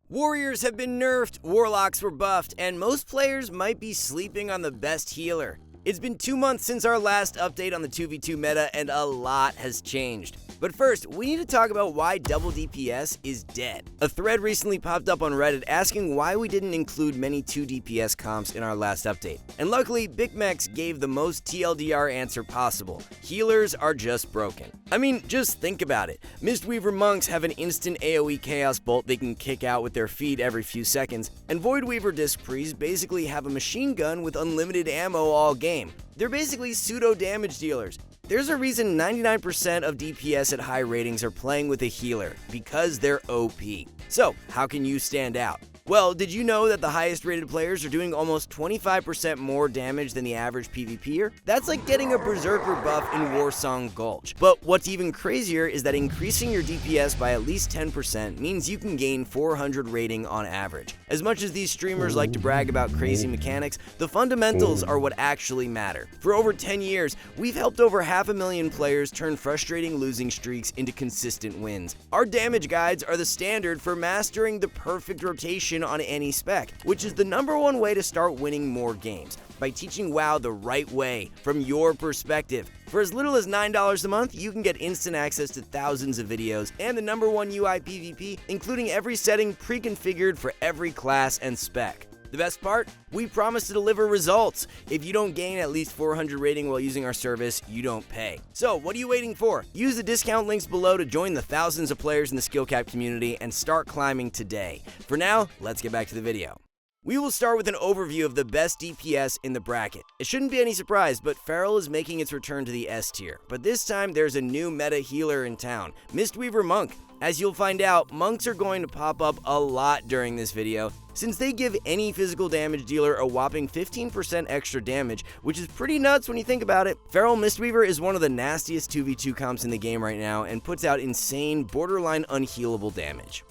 Warriors have been nerfed, warlocks were buffed, and most players might be sleeping on the best healer. It's been 2 months since our last update on the 2v2 meta, and a lot has changed. But first, we need to talk about why double DPS is dead. A thread recently popped up on Reddit asking why we didn't include many 2 DPS comps in our last update. And luckily, BigMex gave the most TLDR answer possible. Healers are just broken. I mean, just think about it. Mistweaver monks have an instant AoE chaos bolt they can kick out with their feet every few seconds, and Voidweaver disc priests basically have a machine gun with unlimited ammo all game. They're basically pseudo damage dealers. There's a reason 99% of DPS at high ratings are playing with a healer, because they're OP. So, how can you stand out? Well, did you know that the highest rated players are doing almost 25% more damage than the average PvPer? That's like getting a Berserker buff in Warsong Gulch. But what's even crazier is that increasing your DPS by at least 10% means you can gain 400 rating on average. As much as these streamers like to brag about crazy mechanics, the fundamentals are what actually matter. For over 10 years, we've helped over 500,000 players turn frustrating losing streaks into consistent wins. Our damage guides are the standard for mastering the perfect rotation on any spec, which is the #1 way to start winning more games, by teaching WoW the right way, from your perspective. For as little as $9 a month, you can get instant access to thousands of videos and the #1 UI PvP, including every setting pre-configured for every class and spec. The best part? We promise to deliver results. If you don't gain at least 400 rating while using our service, you don't pay. So what are you waiting for? Use the discount links below to join the thousands of players in the skill cap community and start climbing today. For now, let's get back to the video. We will start with an overview of the best DPS in the bracket. It shouldn't be any surprise, but Feral is making its return to the S tier. But this time, there's a new meta healer in town, Mistweaver Monk. As you'll find out, monks are going to pop up a lot during this video, since they give any physical damage dealer a whopping 15% extra damage, which is pretty nuts when you think about it. Feral Mistweaver is one of the nastiest 2v2 comps in the game right now, and puts out insane, borderline unhealable damage.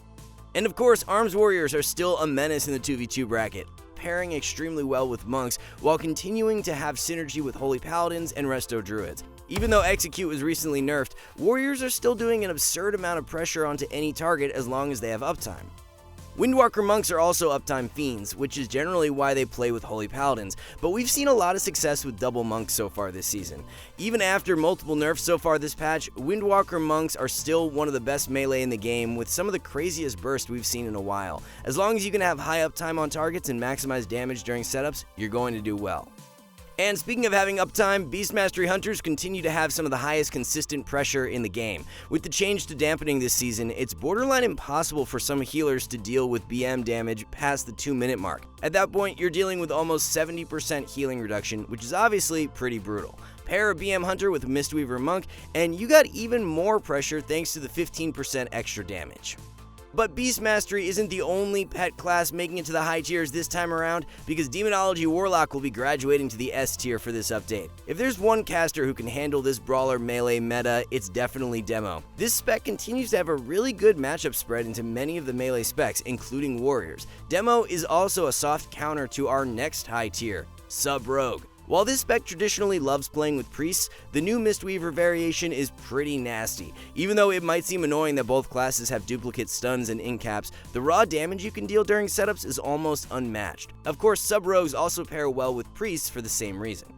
And of course, Arms Warriors are still a menace in the 2v2 bracket, pairing extremely well with monks while continuing to have synergy with Holy Paladins and Resto Druids. Even though Execute was recently nerfed, Warriors are still doing an absurd amount of pressure onto any target as long as they have uptime. Windwalker monks are also uptime fiends, which is generally why they play with Holy Paladins, but we've seen a lot of success with double monks so far this season. Even after multiple nerfs so far this patch, Windwalker monks are still one of the best melee in the game, with some of the craziest bursts we've seen in a while. As long as you can have high uptime on targets and maximize damage during setups, you're going to do well. And speaking of having uptime, Beast Mastery Hunters continue to have some of the highest consistent pressure in the game. With the change to dampening this season, it's borderline impossible for some healers to deal with BM damage past the 2-minute mark. At that point, you're dealing with almost 70% healing reduction, which is obviously pretty brutal. Pair a BM Hunter with a Mistweaver Monk, and you got even more pressure thanks to the 15% extra damage. But Beast Mastery isn't the only pet class making it to the high tiers this time around, because Demonology Warlock will be graduating to the S tier for this update. If there's one caster who can handle this brawler melee meta, it's definitely Demo. This spec continues to have a really good matchup spread into many of the melee specs, including Warriors. Demo is also a soft counter to our next high tier, Sub Rogue. While this spec traditionally loves playing with priests, the new Mistweaver variation is pretty nasty. Even though it might seem annoying that both classes have duplicate stuns and incaps, the raw damage you can deal during setups is almost unmatched. Of course, sub-rogues also pair well with priests for the same reason.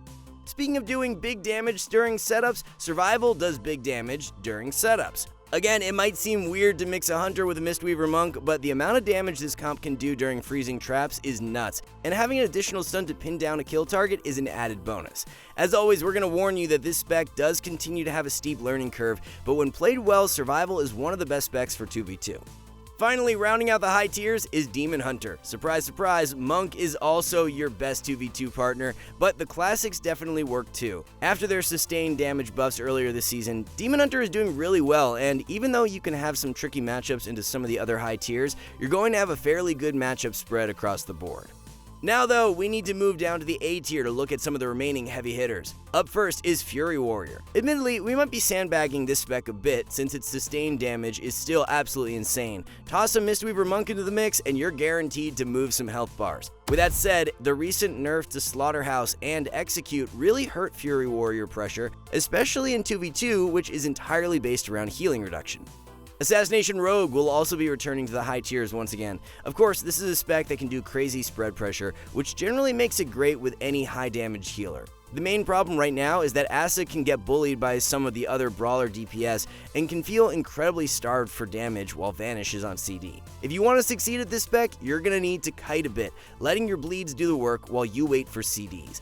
Speaking of doing big damage during setups, Survival does big damage during setups. Again, it might seem weird to mix a hunter with a Mistweaver monk, but the amount of damage this comp can do during freezing traps is nuts, and having an additional stun to pin down a kill target is an added bonus. As always, we're going to warn you that this spec does continue to have a steep learning curve, but when played well, Survival is one of the best specs for 2v2. Finally, rounding out the high tiers is Demon Hunter. Surprise, surprise, Monk is also your best 2v2 partner, but the classics definitely work too. After their sustained damage buffs earlier this season, Demon Hunter is doing really well, and even though you can have some tricky matchups into some of the other high tiers, you're going to have a fairly good matchup spread across the board. Now though, we need to move down to the A tier to look at some of the remaining heavy hitters. Up first is Fury Warrior. Admittedly, we might be sandbagging this spec a bit since its sustained damage is still absolutely insane. Toss a Mistweaver Monk into the mix and you're guaranteed to move some health bars. With that said, the recent nerf to Slaughterhouse and Execute really hurt Fury Warrior pressure, especially in 2v2, which is entirely based around healing reduction. Assassination Rogue will also be returning to the high tiers once again. Of course, this is a spec that can do crazy spread pressure, which generally makes it great with any high damage healer. The main problem right now is that Asa can get bullied by some of the other brawler DPS and can feel incredibly starved for damage while Vanish is on CD. If you want to succeed at this spec, you're going to need to kite a bit, letting your bleeds do the work while you wait for CDs.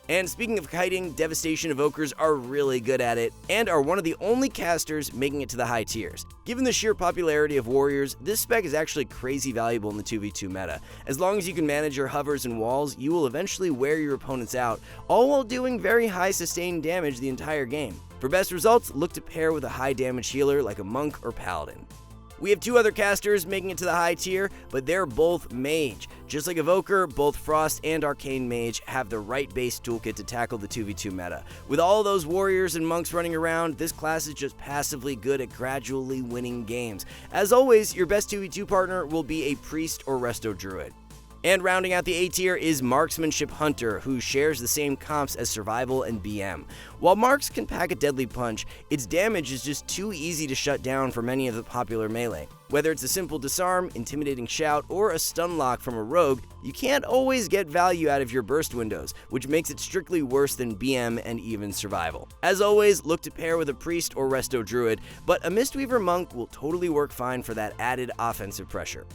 And speaking of kiting, Devastation Evokers are really good at it, and are one of the only casters making it to the high tiers. Given the sheer popularity of warriors, this spec is actually crazy valuable in the 2v2 meta. As long as you can manage your hovers and walls, you will eventually wear your opponents out, all while doing very high sustained damage the entire game. For best results, look to pair with a high damage healer like a monk or paladin. We have two other casters making it to the high tier, but they're both mage. Just like Evoker, both Frost and Arcane Mage have the right base toolkit to tackle the 2v2 meta. With all those warriors and monks running around, this class is just passively good at gradually winning games. As always, your best 2v2 partner will be a priest or resto druid. And rounding out the A tier is Marksmanship Hunter, who shares the same comps as Survival and BM. While Marks can pack a deadly punch, its damage is just too easy to shut down for many of the popular melee. Whether it's a simple disarm, intimidating shout, or a stun lock from a rogue, you can't always get value out of your burst windows, which makes it strictly worse than BM and even Survival. As always, look to pair with a priest or resto druid, but a Mistweaver monk will totally work fine for that added offensive pressure.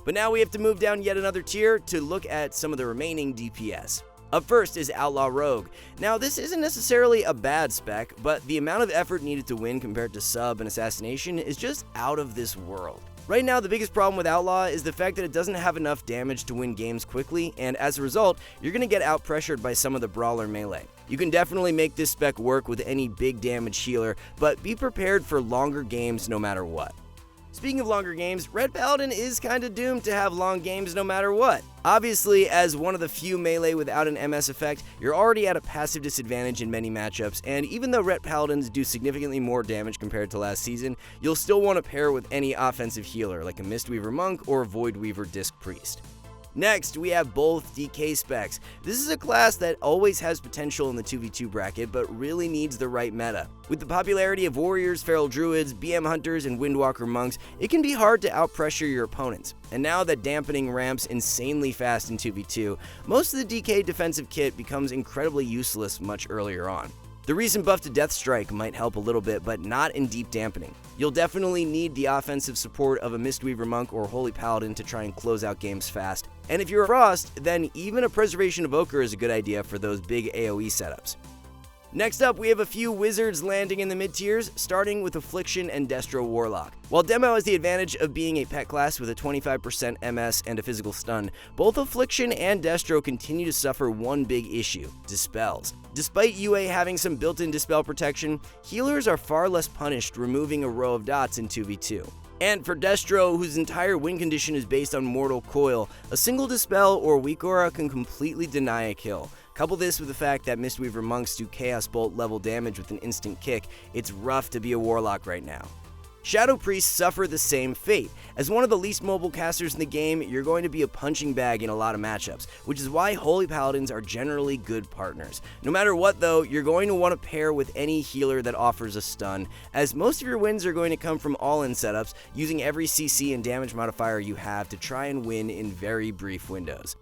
But now we have to move down yet another tier to look at some of the remaining DPS. Up first is Outlaw Rogue. Now this isn't necessarily a bad spec, but the amount of effort needed to win compared to Sub and Assassination is just out of this world. Right now the biggest problem with Outlaw is the fact that it doesn't have enough damage to win games quickly, and as a result, you're going to get out-pressured by some of the brawler melee. You can definitely make this spec work with any big damage healer, but be prepared for longer games no matter what. Speaking of longer games, Red Paladin is kinda doomed to have long games no matter what. Obviously, as one of the few melee without an MS effect, you're already at a passive disadvantage in many matchups, and even though Red Paladins do significantly more damage compared to last season, you'll still want to pair with any offensive healer like a Mistweaver Monk or a Voidweaver Disc Priest. Next, we have both DK specs. This is a class that always has potential in the 2v2 bracket, but really needs the right meta. With the popularity of warriors, feral druids, BM hunters, and windwalker monks, it can be hard to outpressure your opponents. And now that dampening ramps insanely fast in 2v2, most of the DK defensive kit becomes incredibly useless much earlier on. The recent buff to Death Strike might help a little bit, but not in deep dampening. You'll definitely need the offensive support of a Mistweaver Monk or Holy Paladin to try and close out games fast. And if you're a Frost, then even a Preservation Evoker is a good idea for those big AoE setups. Next up, we have a few wizards landing in the mid-tiers, starting with Affliction and Destro Warlock. While Demo has the advantage of being a pet class with a 25% MS and a physical stun, both Affliction and Destro continue to suffer one big issue: Dispels. Despite UA having some built-in Dispel protection, healers are far less punished removing a row of dots in 2v2. And for Destro, whose entire win condition is based on Mortal Coil, a single Dispel or Weak Aura can completely deny a kill. Couple this with the fact that Mistweaver Monks do Chaos Bolt level damage with an instant kick, it's rough to be a Warlock right now. Shadow Priests suffer the same fate. As one of the least mobile casters in the game, you're going to be a punching bag in a lot of matchups, which is why Holy Paladins are generally good partners. No matter what though, you're going to want to pair with any healer that offers a stun, as most of your wins are going to come from all-in setups, using every CC and damage modifier you have to try and win in very brief windows.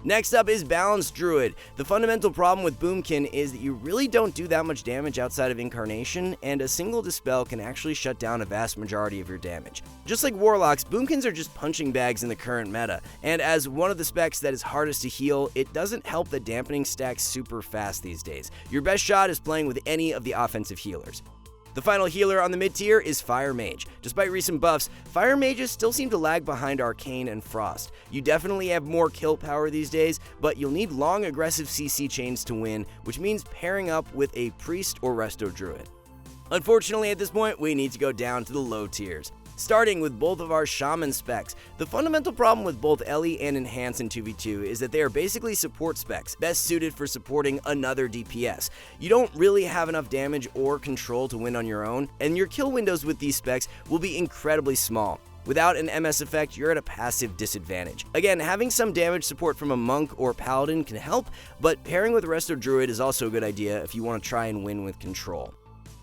Next up is Balanced Druid. The fundamental problem with Boomkin is that you really don't do that much damage outside of Incarnation, and a single Dispel can actually shut down a vast majority of your damage. Just like Warlocks, Boomkins are just punching bags in the current meta, and as one of the specs that is hardest to heal, it doesn't help that dampening stacks super fast these days. Your best shot is playing with any of the offensive healers. The final healer on the mid-tier is Fire Mage. Despite recent buffs, Fire Mages still seem to lag behind Arcane and Frost. You definitely have more kill power these days, but you'll need long aggressive CC chains to win, which means pairing up with a Priest or Resto Druid. Unfortunately at this point, we need to go down to the low tiers. Starting with both of our Shaman specs, the fundamental problem with both Ellie and Enhance in 2v2 is that they are basically support specs, best suited for supporting another DPS. You don't really have enough damage or control to win on your own, and your kill windows with these specs will be incredibly small. Without an MS effect, you're at a passive disadvantage. Again, having some damage support from a Monk or Paladin can help, but pairing with Resto Druid is also a good idea if you want to try and win with control.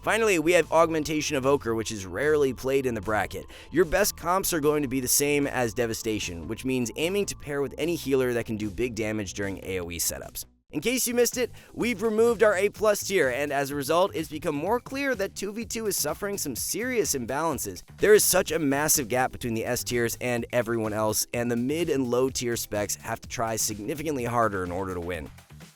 Finally, we have Augmentation of Ochre, which is rarely played in the bracket. Your best comps are going to be the same as Devastation, which means aiming to pair with any healer that can do big damage during AoE setups. In case you missed it, we've removed our A+ tier, and as a result, it's become more clear that 2v2 is suffering some serious imbalances. There is such a massive gap between the S tiers and everyone else, and the mid and low tier specs have to try significantly harder in order to win.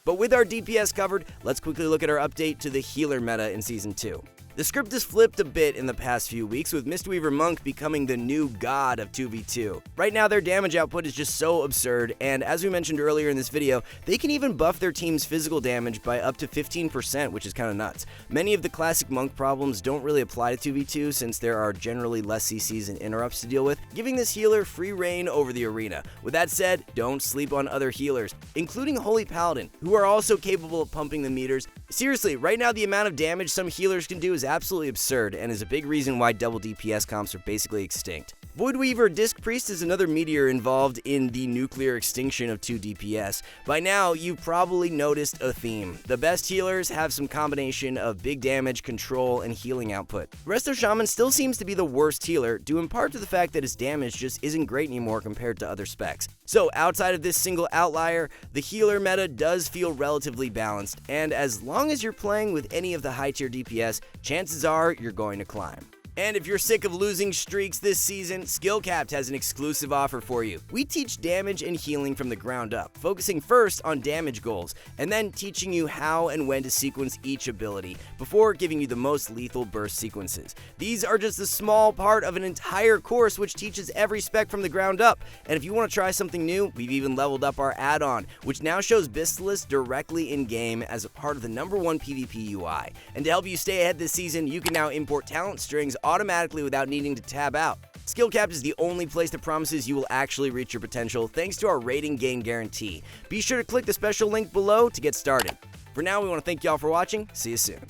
But with our DPS covered, let's quickly look at our update to the healer meta in Season 2. The script has flipped a bit in the past few weeks, with Mistweaver Monk becoming the new god of 2v2. Right now, their damage output is just so absurd, and as we mentioned earlier in this video, they can even buff their team's physical damage by up to 15%, which is kinda nuts. Many of the classic Monk problems don't really apply to 2v2 since there are generally less CCs and interrupts to deal with, giving this healer free reign over the arena. With that said, don't sleep on other healers, including Holy Paladin, who are also capable of pumping the meters. Seriously, right now the amount of damage some healers can do is absolutely absurd and is a big reason why double DPS comps are basically extinct. Voidweaver Disc Priest is another meteor involved in the nuclear extinction of 2 DPS. By now, you've probably noticed a theme. The best healers have some combination of big damage, control, and healing output. Resto Shaman still seems to be the worst healer, due in part to the fact that his damage just isn't great anymore compared to other specs. So outside of this single outlier, the healer meta does feel relatively balanced, and as long as you're playing with any of the high tier DPS, chances are you're going to climb. And if you're sick of losing streaks this season, Skillcapped has an exclusive offer for you. We teach damage and healing from the ground up, focusing first on damage goals, and then teaching you how and when to sequence each ability, before giving you the most lethal burst sequences. These are just a small part of an entire course which teaches every spec from the ground up, and if you want to try something new, we've even leveled up our add-on, which now shows Bistillus directly in-game as a part of the #1 PvP UI. And to help you stay ahead this season, you can now import talent strings automatically without needing to tab out. Skillcapped is the only place that promises you will actually reach your potential thanks to our rating gain guarantee. Be sure to click the special link below to get started. For now, we want to thank y'all for watching. See you soon.